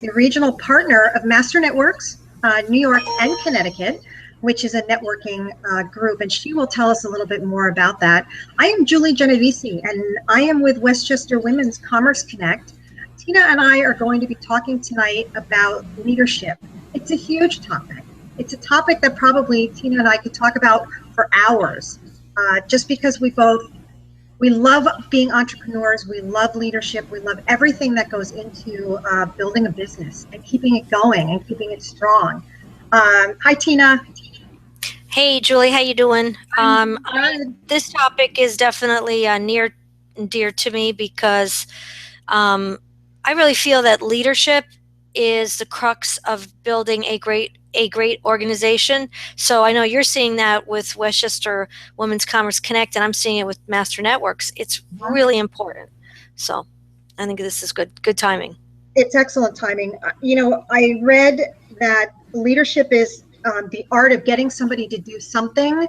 the regional partner of Master Networks, New York and Connecticut, which is a networking group, and she will tell us a little bit more about that. I am Julie Genovesi, and I am with Westchester Women's Commerce Connect. Tina and I are going to be talking tonight about leadership. It's a huge topic. It's a topic that probably Tina and I could talk about for hours, just because we love being entrepreneurs, we love leadership, we love everything that goes into building a business and keeping it going and keeping it strong. Hi, Tina. Hey, Julie, how you doing? This topic is definitely near and dear to me because I really feel that leadership is the crux of building a great organization. So I know you're seeing that with Westchester Women's Commerce Connect, and I'm seeing it with Master Networks. It's really important. So I think this is good timing. It's excellent timing. I read that leadership is the art of getting somebody to do something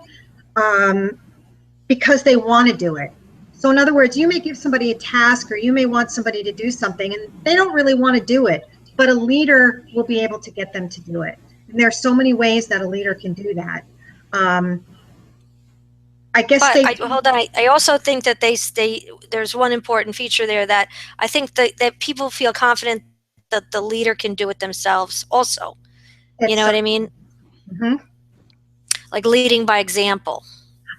because they want to do it. So in other words, you may give somebody a task or you may want somebody to do something and they don't really want to do it, but a leader will be able to get them to do it. And there are so many ways that a leader can do that. Hold on. I also think that there's one important feature there that I think that people feel confident that the leader can do it themselves also. You know what I mean? Mm-hmm. Like leading by example.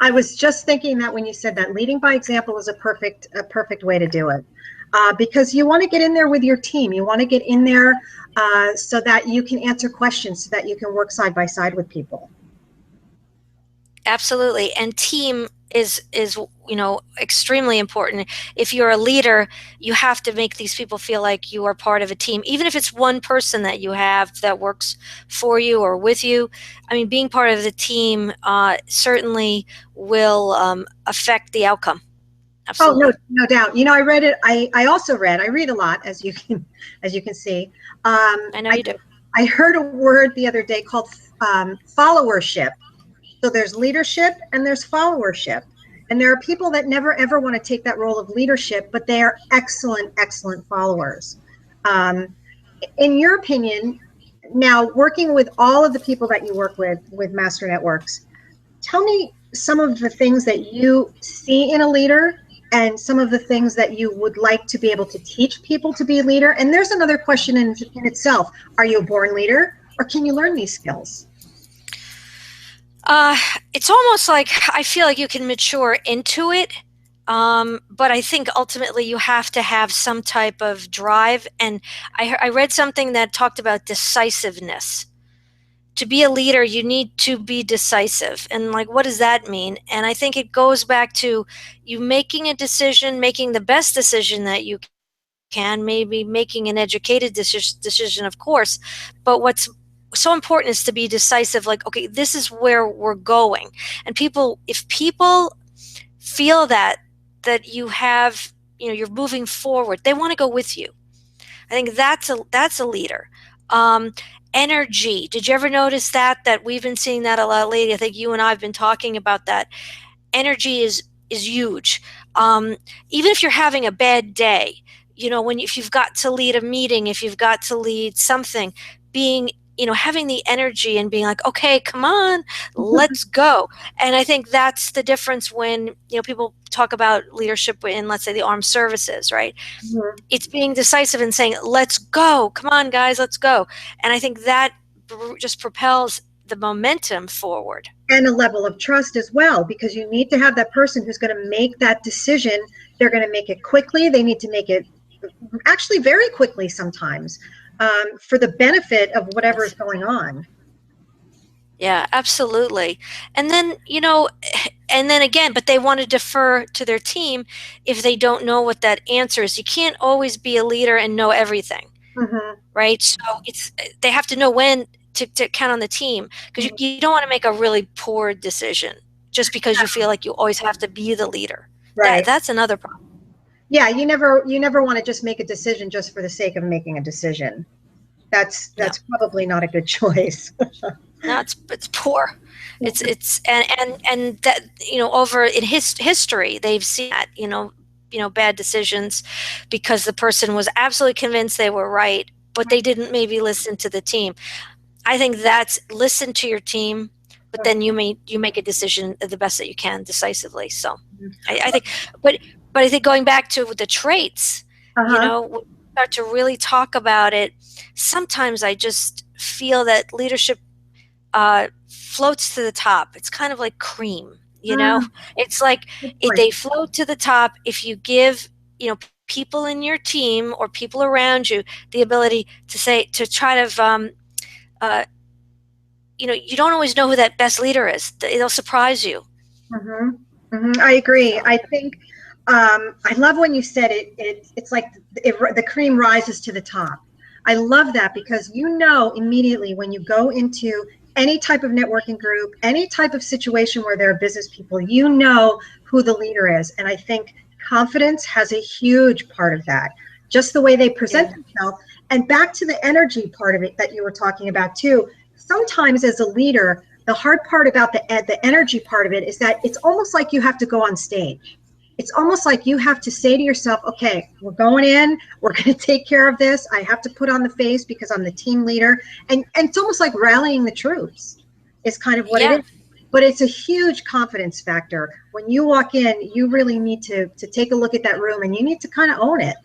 I was just thinking that when you said that, leading by example is a perfect way to do it, because you want to get in there with your team. You want to get in there so that you can answer questions, so that you can work side by side with people. Absolutely, and team is extremely important. If you're a leader, you have to make these people feel like you are part of a team, even if it's one person that you have that works for you or with you. I mean, being part of the team certainly will affect the outcome. Absolutely. Oh, no doubt. I read it. I also read. I read a lot, as you can see. I know you do. I heard a word the other day called followership. So there's leadership and there's followership. And there are people that never, ever want to take that role of leadership, but they are excellent, excellent followers. In your opinion, now working with all of the people that you work with Master Networks, tell me some of the things that you see in a leader and some of the things that you would like to be able to teach people to be a leader. And there's another question in itself. Are you a born leader or can you learn these skills? It's almost like I feel like you can mature into it, but I think ultimately you have to have some type of drive. And I read something that talked about decisiveness. To be a leader, you need to be decisive. And like, what does that mean? And I think it goes back to you making a decision, making the best decision that you can, maybe making an educated decision, of course, but what's so important is to be decisive, like, okay, this is where we're going. And if people feel that you have, you're moving forward, they want to go with you. I think that's a leader. Energy. Did you ever notice that we've been seeing that a lot lately? I think you and I have been talking about that. Energy is huge. Even if you're having a bad day, if you've got to lead a meeting, if you've got to lead something, having the energy and being like, okay, come on, let's go. And I think that's the difference when, people talk about leadership in, let's say, the armed services, right? Mm-hmm. It's being decisive and saying, let's go, come on, guys, let's go. And I think that just propels the momentum forward. And a level of trust as well, because you need to have that person who's going to make that decision. They're going to make it quickly. They need to make it actually very quickly sometimes. For the benefit of whatever is going on. Yeah, absolutely. And then, again, but they want to defer to their team if they don't know what that answer is. You can't always be a leader and know everything, mm-hmm. right? So they have to know when to count on the team, because mm-hmm. you don't want to make a really poor decision just because you feel like you always have to be the leader. Right. That's another problem. Yeah, you never want to just make a decision just for the sake of making a decision. That's probably not a good choice. No, it's poor. It's and that over in history they've seen that bad decisions because the person was absolutely convinced they were right, but they didn't maybe listen to the team. I think that's listen to your team, but then you make a decision the best that you can decisively. So I think, but I think going back to the traits, Uh-huh. when we start to really talk about it, sometimes I just feel that leadership floats to the top. It's kind of like cream, Mm, It's like good point. they float to the top if you give, people in your team or people around you the ability to try to, uh, you don't always know who that best leader is. It'll surprise you. Hmm. I agree. So, I think I love when you said it's like the cream rises to the top. I love that because immediately when you go into any type of networking group, any type of situation where there are business people, you know who the leader is. And I think confidence has a huge part of that. Just the way they present yeah. themselves. And back to the energy part of it that you were talking about too. Sometimes as a leader, the hard part about the energy part of it is that it's almost like you have to go on stage. It's almost like you have to say to yourself, okay, we're going in, we're going to take care of this. I have to put on the face because I'm the team leader. And it's almost like rallying the troops is kind of what it Yeah. is. But it's a huge confidence factor. When you walk in, you really need to take a look at that room and you need to kind of own it.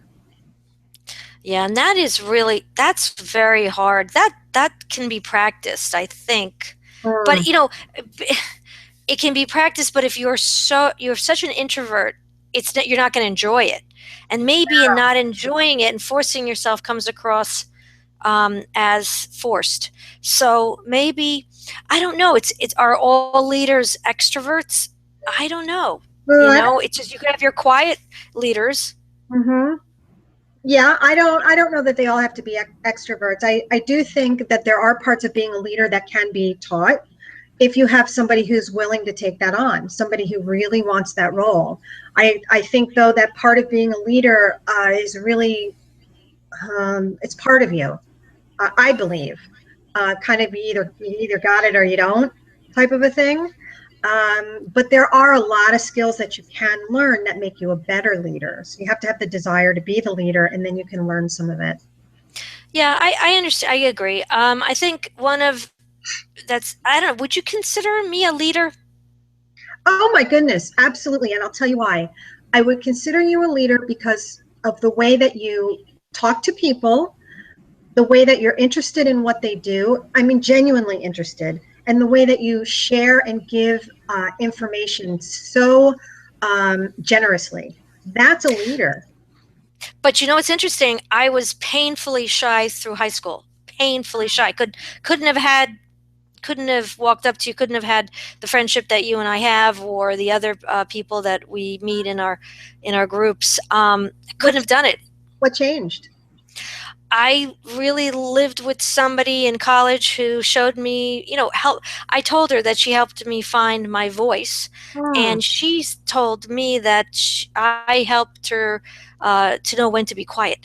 Yeah, and that's very hard. That can be practiced, I think. But Mm, it can be practiced, but if you're such an introvert, you're not going to enjoy it. And maybe in not enjoying it and forcing yourself comes across as forced. So maybe I don't know. It's are all leaders extroverts? I don't know. mm, It's just you can have your quiet leaders. mm-hmm. Yeah, I don't know that they all have to be extroverts. I do think that there are parts of being a leader that can be taught if you have somebody who's willing to take that on, somebody who really wants that role. I think though that part of being a leader is really it's part of you. I believe, kind of you either got it or you don't type of a thing. But there are a lot of skills that you can learn that make you a better leader. So you have to have the desire to be the leader, and then you can learn some of it. Yeah, I understand. I agree. I think one of that's I don't know. Would you consider me a leader? Oh my goodness, absolutely. And I'll tell you why. I would consider you a leader because of the way that you talk to people, the way that you're interested in what they do. I mean, genuinely interested, and the way that you share and give information so generously. That's a leader. But what's interesting? I was painfully shy through high school. Painfully shy. Couldn't have walked up to you. Couldn't have had the friendship that you and I have, or the other people that we meet in our groups. What Couldn't have done it. what changed? I really lived with somebody in college who showed me, help. I told her that she helped me find my voice, Hmm. and she told me that I helped her to know when to be quiet.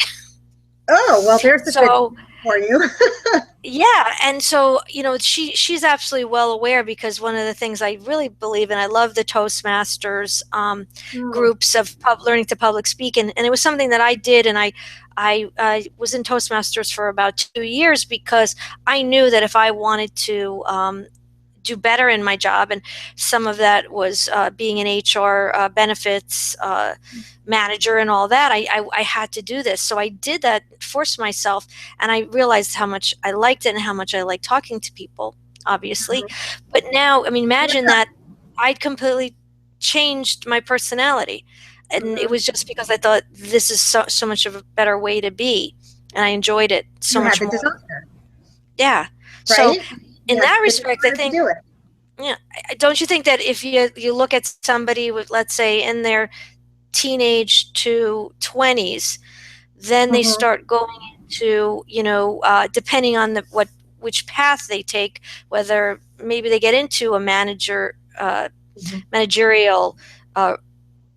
Oh, well, there's a good So tip for you. yeah, and so she's absolutely well aware because one of the things I really believe in, I love the Toastmasters Hmm. groups of learning to public speak, and it was something that I did, and I was in Toastmasters for about 2 years because I knew that if I wanted to do better in my job, and some of that was being an HR benefits manager and all that. I had to do this, so I did that, forced myself, and I realized how much I liked it and how much I like talking to people. Obviously, but now, I mean, imagine that I'd completely changed my personality, and it Mhm. was just because I thought this is so much of a better way to be, and I enjoyed it so You had much the more. desire, Yeah. So right? in You had that the respect, I desire to think, do it. yeah, don't you think that if you look at somebody with, let's say, in their teenage to 20s, then they Hmm. start going into, depending on which path they take, whether maybe they get into a Hmm. managerial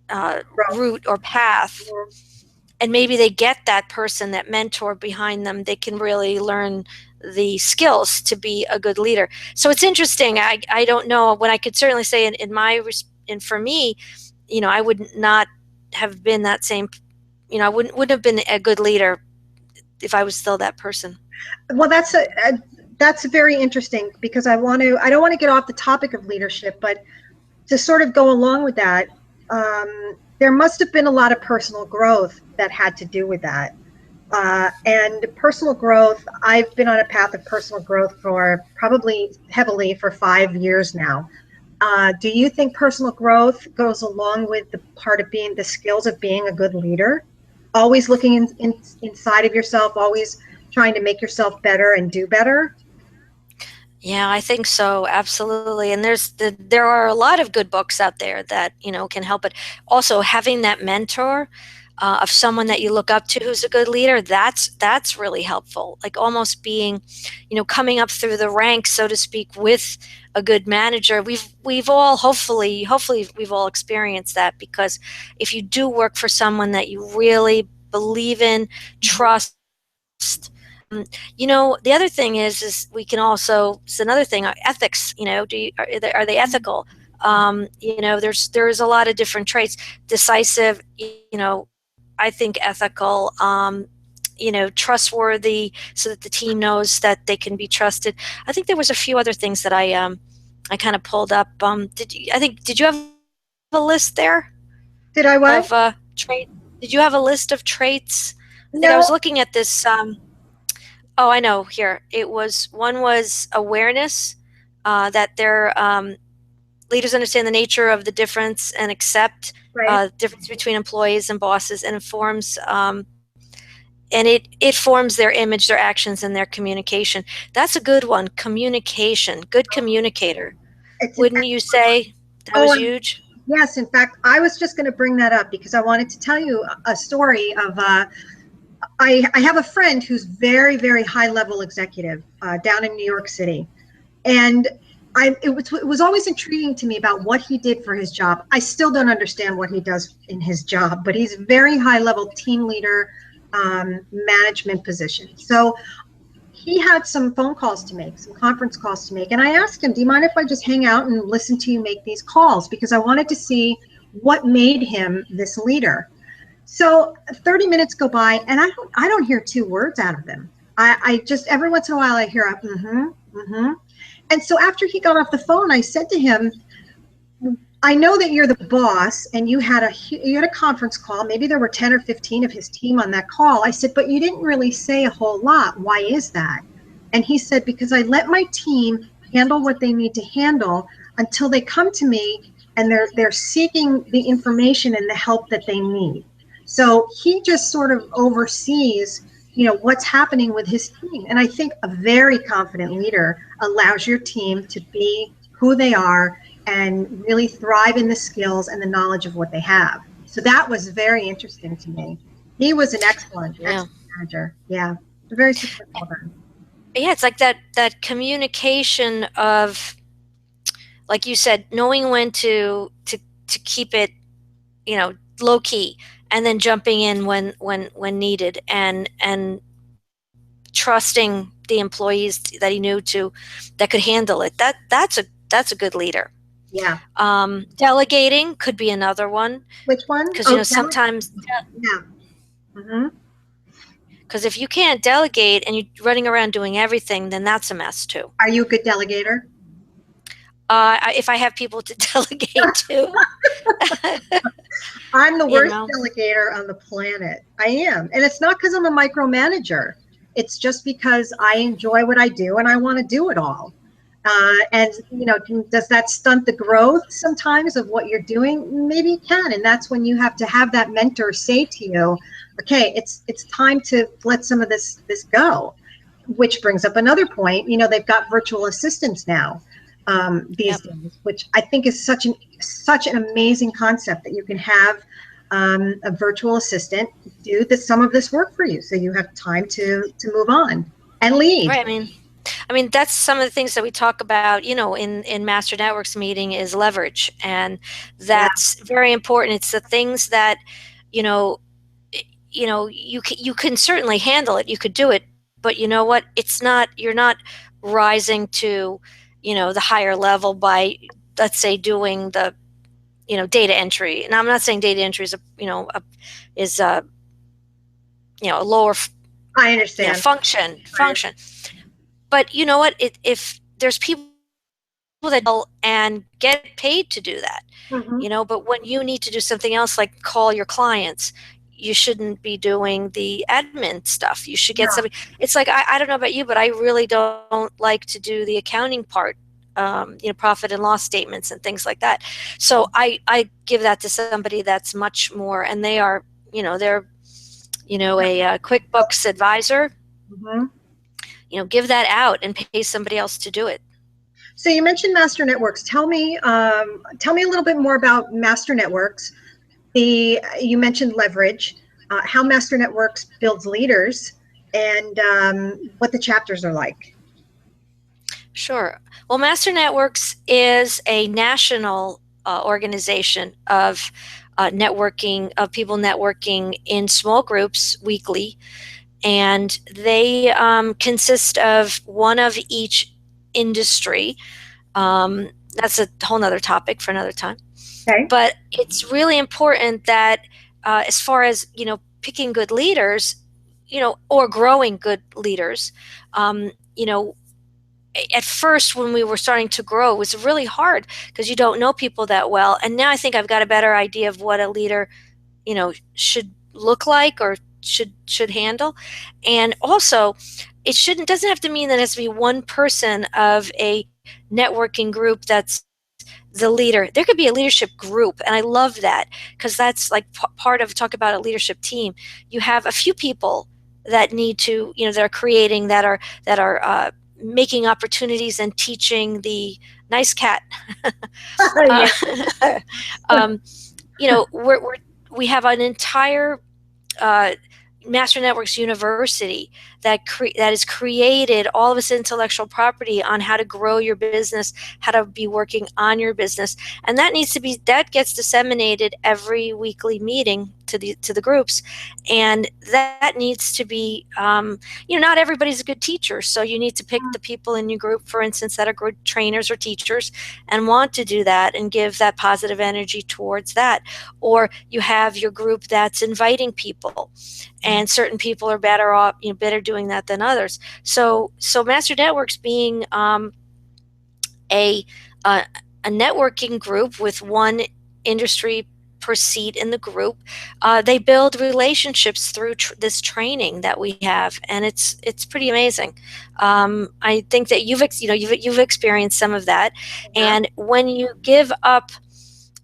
uh, Growth. route or path, Mhm. and maybe they get that person, that mentor behind them, they can really learn the skills to be a good leader. So it's interesting. I don't know, when I could certainly say and for me, I would not have been that same, I wouldn't have been a good leader if I was still that person. Well, that's very interesting because I don't want to get off the topic of leadership, but to sort of go along with that, there must have been a lot of personal growth that had to do with that. And personal growth, I've been on a path of personal growth for probably heavily for 5 years now. Do you think personal growth goes along with the part of being the skills of being a good leader? Always looking inside of yourself, always trying to make yourself better and do better? Yeah, I think so. Absolutely. And there are a lot of good books out there that, can help it. Also, having that mentor of someone that you look up to who's a good leader, that's really helpful. Like almost being, coming up through the ranks, so to speak, with a good manager. We've all hopefully we've all experienced that, because if you do work for someone that you really believe in, trust, the other thing is we can also, it's another thing, ethics, are they ethical? There's a lot of different traits. Decisive, I think ethical, trustworthy, so that the team knows that they can be trusted. I think there was a few other things that I kind of pulled up. Did you have a list there Did I what? of trait? Did you have a list of traits? I think I No. was looking at this. Oh, I know. Here, one was awareness, that their leaders understand the nature of the difference and accept Right. difference between employees and bosses, and informs, and it forms their image, their actions, and their communication. That's a good one. Communication, good communicator. It's in Wouldn't fact, you say that oh, was and huge? yes, in fact, I was just going to bring that up because I wanted to tell you a story of I have a friend who's very, very high level executive down in New York City. And it was always intriguing to me about what he did for his job. I still don't understand what he does in his job, but he's very high level team leader, management position. So he had some phone calls to make, some conference calls to make. And I asked him, do you mind if I just hang out and listen to you make these calls? Because I wanted to see what made him this leader. So 30 minutes go by and I don't hear two words out of him. I just, every once in a while I hear a mm-hmm. And so after he got off the phone, I said to him, I know that you're the boss and you had a conference call. Maybe there were 10 or 15 of his team on that call. I said, but you didn't really say a whole lot. Why is that? And he said, because I let my team handle what they need to handle until they come to me and they're seeking the information and the help that they need. So he just sort of oversees, what's happening with his team. And I think a very confident leader allows your team to be who they are and really thrive in the skills and the knowledge of what they have. So that was very interesting to me. He was an excellent Yeah. manager. Yeah. Very successful then. Yeah, it's like that communication of, like you said, knowing when to keep it, low key, and then jumping in when needed, and trusting the employees that he knew that could handle it. That's a good leader. Yeah. Delegating could be another one, Which one? because Oh, sometimes, yeah. Mm-hmm. because if you can't delegate and you're running around doing everything, then that's a mess too. Are you a good delegator? If I have people to delegate to. I'm the worst know. delegator on the planet. I am. And it's not because I'm a micromanager. It's just because I enjoy what I do and I want to do it all. And, does that stunt the growth sometimes of what you're doing? Maybe it can. And that's when you have to have that mentor say to you, okay, it's time to let some of this go, which brings up another point. They've got virtual assistants now. These days, which I think is such an amazing concept, that you can have a virtual assistant do some of this work for you, so you have time to move on and lead. Right. I mean that's some of the things that we talk about, in Master Networks meeting, is leverage, and that's very important. It's the things that, you can certainly handle it. You could do it, but you know what? You're not rising to, the higher level by, let's say, doing the, data entry. And I'm not saying data entry is a lower I understand. Function. But you know what? If there's people that and get paid to do that, Mm-hmm. but when you need to do something else like call your clients, you shouldn't be doing the admin stuff. You should get No. somebody. It's like I don't know about you, but I really don't like to do the accounting part, profit and loss statements and things like that. So I give that to somebody that's much more, and they're a QuickBooks advisor. Mm-hmm. Give that out and pay somebody else to do it. So you mentioned master networks. Tell me a little bit more about master networks. You mentioned leverage, how master networks builds leaders, and what the chapters are like. Sure. Well, Master Networks is a national organization of people networking in small groups weekly, and they consist of one of each industry. That's a whole nother topic for another time. Okay. But it's really important that as far as, picking good leaders, or growing good leaders, um, you know, at first when we were starting to grow, it was really hard because you don't know people that well. And now I think I've got a better idea of what a leader, should look like or should handle. And also, doesn't have to mean that it has to be one person of a networking group that's the leader. There could be a leadership group, and I love that because that's like part of talk about a leadership team. You have a few people that need to, that are creating, that are making opportunities and teaching the nice cat. uh, Yeah. um, we have an entire uh, Master Networks University that has created all of this intellectual property on how to grow your business, how to be working on your business, and that gets disseminated every weekly meeting to the groups, and that needs to be not everybody's a good teacher, so you need to pick the people in your group, for instance, that are good trainers or teachers and want to do that and give that positive energy towards that, or you have your group that's inviting people, and certain people are better doing that than others. So Master Networks being a uh, a networking group with one industry per seat in the group, they build relationships through this training that we have, and it's pretty amazing. I think that you've experienced some of that, and when you give up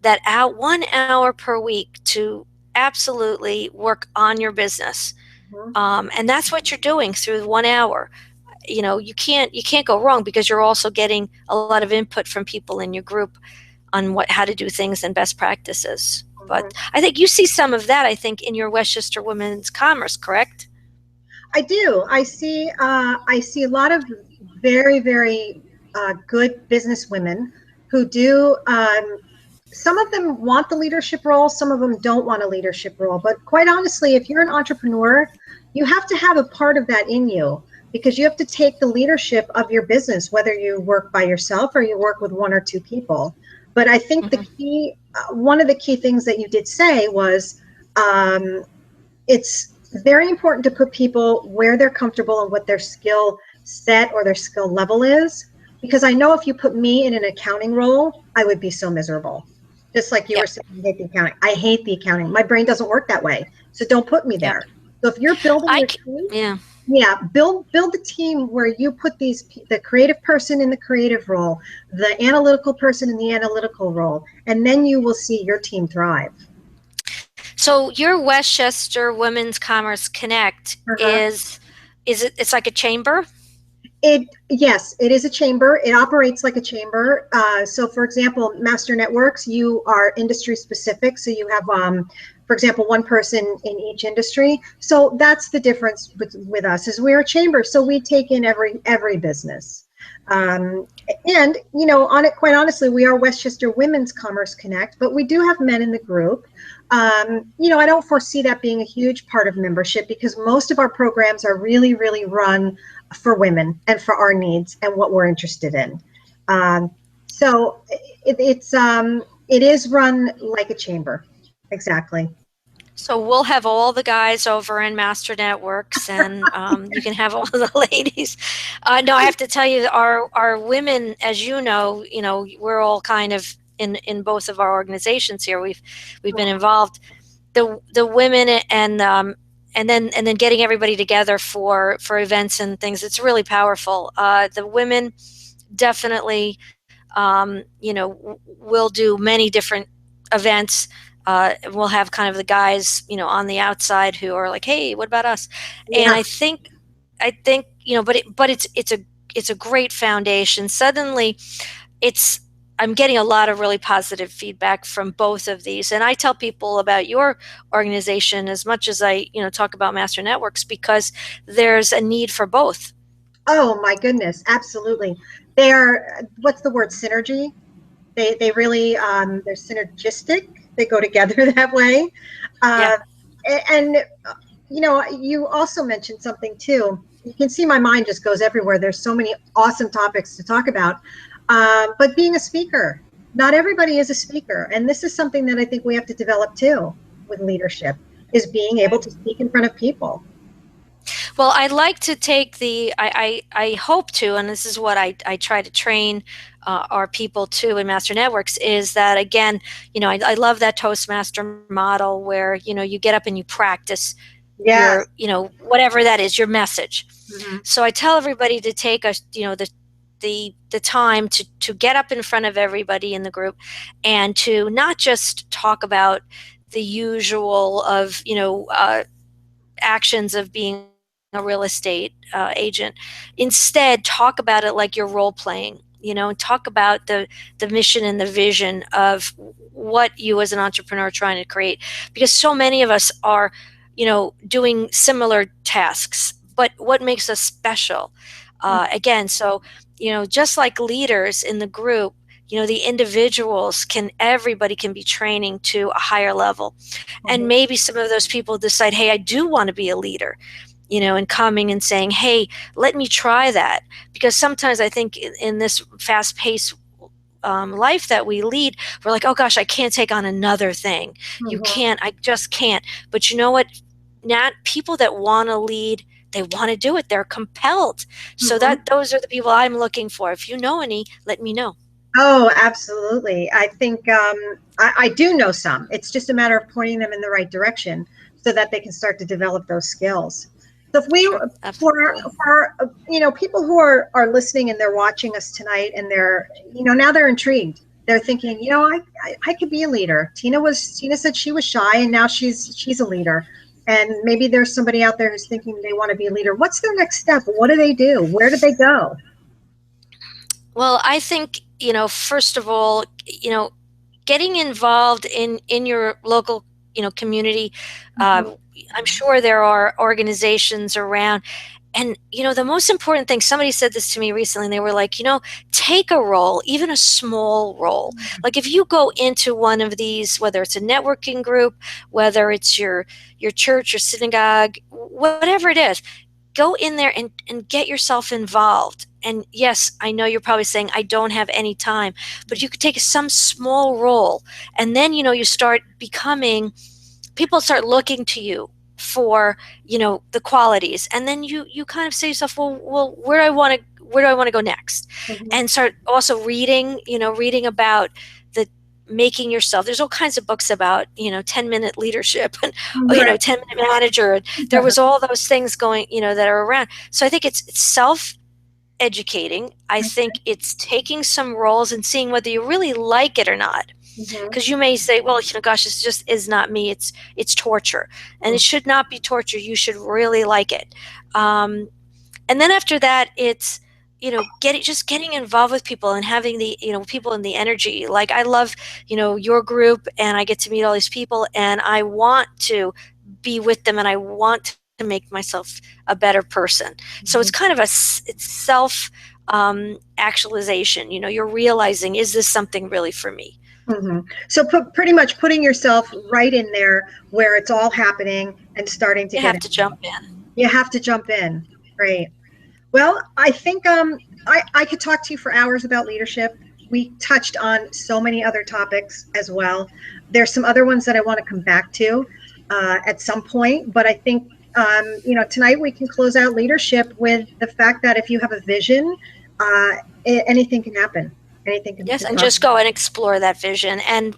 that 1 hour per week to absolutely work on your business, Mhm. and that's what you're doing through 1 hour. You can't go wrong because you're also getting a lot of input from people in your group on how to do things and best practices. But Mhm. I think you see some of that, I think, in your Westchester Women's Commerce, correct? I do. I see a lot of very, very good business women who do. Some of them want the leadership role. Some of them don't want a leadership role. But quite honestly, if you're an entrepreneur, you have to have a part of that in you because you have to take the leadership of your business, whether you work by yourself or you work with one or two people. But I think the Hmm. key, one of the key things that you did say was, um, it's very important to put people where they're comfortable and what their skill set or their skill level is. Because I know if you put me in an accounting role, I would be so miserable. Just like you were Yep. saying, you hate the accounting. I hate the accounting. My brain doesn't work that way. So don't put me Yep. there. So if you're building I your c- team, yeah. yeah, build the team where you put the creative person in the creative role, the analytical person in the analytical role, and then you will see your team thrive. So your Westchester Women's Commerce Connect Uh-huh. it's like a chamber? Yes, it is a chamber. It operates like a chamber. So, for example, Master Networks, you are industry specific. So you have, for example, one person in each industry. So that's the difference with us is we're a chamber. So we take in every business. Um, and on it, quite honestly, we are Westchester Women's Commerce Connect, but we do have men in the group. I don't foresee that being a huge part of membership because most of our programs are really, really run for women and for our needs and what we're interested in. So it is run like a chamber. Exactly. So we'll have all the guys over in Master Networks, and you can have all the ladies. No, I have to tell you, our women, as you know, we're all kind of in both of our organizations here. We've been involved. The women and then getting everybody together for events and things. It's really powerful. The women definitely, you know, we'll do many different events. We'll have kind of the guys, you know, on the outside who are like, "Hey, what about us?" And Yeah. I think, you know, but it's a great foundation. Suddenly, it's I'm getting a lot of really positive feedback from both of these, and I tell people about your organization as much as I, you know, talk about Master Networks because there's a need for both. Oh my goodness, absolutely. They are, what's the word, synergy? They really they're synergistic. They go together that way. Yeah. Uh, and you know, you also mentioned something too. You can see my mind just goes everywhere. There's so many awesome topics to talk about. But being a speaker, not everybody is a speaker, and this is something that I think we have to develop too with leadership, is being able to speak in front of people. Well, I'd like to take I hope to, and this is what I try to train our people to in Master Networks is that, again, you know, I love that Toastmaster model where, you know, you get up and you practice Yes. your, you know, whatever that is, your message. Hmm. So I tell everybody to take you know, the time to get up in front of everybody in the group and to not just talk about the usual of, you know, actions of being a real estate agent. Instead, talk about it like you're role playing. You know, and talk about the mission and the vision of what you as an entrepreneur are trying to create. Because so many of us are, you know, doing similar tasks. But what makes us special? Again, so, you know, just like leaders in the group, you know, the individuals can everybody can be training to a higher level, and Hmm. maybe some of those people decide, hey, I do want to be a leader, you know, and coming and saying, hey, let me try that. Because sometimes I think in this fast paced life that we lead, we're like, oh gosh, I can't take on another thing. You Hmm. can't, I just can't. But you know what? Not people that want to lead, they want to do it. They're compelled. So Hmm. that those are the people I'm looking for. If you know any, let me know. Oh, absolutely. I think I do know some. It's just a matter of pointing them in the right direction so that they can start to develop those skills. So if we, Sure, absolutely. for you know, people who are listening and they're watching us tonight and they're, you know, now they're intrigued. They're thinking, you know, I could be a leader. Tina said she was shy and now she's a leader. And maybe there's somebody out there who's thinking they want to be a leader. What's their next step? What do they do? Where do they go? Well, I think, you know, first of all, you know, getting involved in your local, you know, community. uh, Hmm. I'm sure there are organizations around, and you know, the most important thing, somebody said this to me recently, and they were like, you know, take a role, even a small role. Like if you go into one of these, whether it's a networking group, whether it's your church, your synagogue, whatever it is, go in there and get yourself involved. And yes, I know you're probably saying, I don't have any time, but you could take some small role. And then, you know, you start becoming, people start looking to you for, you know, the qualities. And then you kind of say to yourself, well, where do I want to go next? Hmm. And start also reading, you know, reading about the making yourself. There's all kinds of books about, you know, 10-minute leadership and, you know, Right. 10-minute manager. And there was all those things going, you know, that are around. So I think it's self educating. I think it's taking some roles and seeing whether you really like it or not. Hmm. Because you may say, well, you know, gosh, this just is not me. It's torture, and it should not be torture. You should really like it. Um, and then after that, it's, you know, getting involved with people and having the, you know, people in the energy. Like I love, you know, your group, and I get to meet all these people, and I want to be with them, and I want to make myself a better person. So it's kind of it's self actualization. You know, you're realizing, is this something really for me? Hmm. So pretty much putting yourself right in there where it's all happening and starting to You get have it. to jump in. You have to jump in. Great. Well, I think I could talk to you for hours about leadership. We touched on so many other topics as well. There's some other ones that I want to come back to. at some point. But I think, tonight we can close out leadership with the fact that if you have a vision, anything can happen. Anything can Yes, and happen. just go and explore that vision. And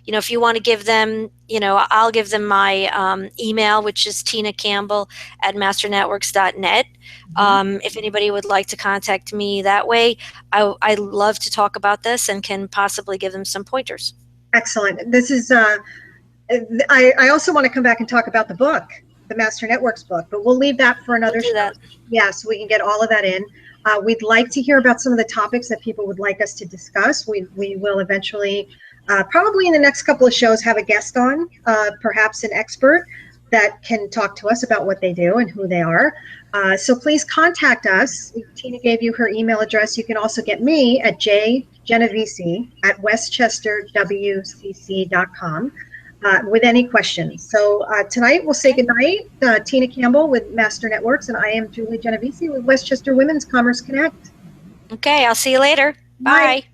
if you want to give them, I'll give them my email, which is Tina Campbell at masternetworks.net. If anybody would like to contact me that way, I love to talk about this and can possibly give them some pointers. Excellent. This is, I also want to come back and talk about the book, the Master Networks book, but we'll leave that for another show. That. Yeah, so we can get all of that in. We'd like to hear about some of the topics that people would like us to discuss. We will eventually, probably in the next couple of shows, have a guest on, perhaps an expert that can talk to us about what they do and who they are. So please contact us. Tina gave you her email address. You can also get me at Genovesi at westchesterwcc.com with any questions. So tonight we'll say goodnight. Tina Campbell with Master Networks, and I am Julie Genovesi with Westchester Women's Commerce Connect. Okay, I'll see you later. Bye.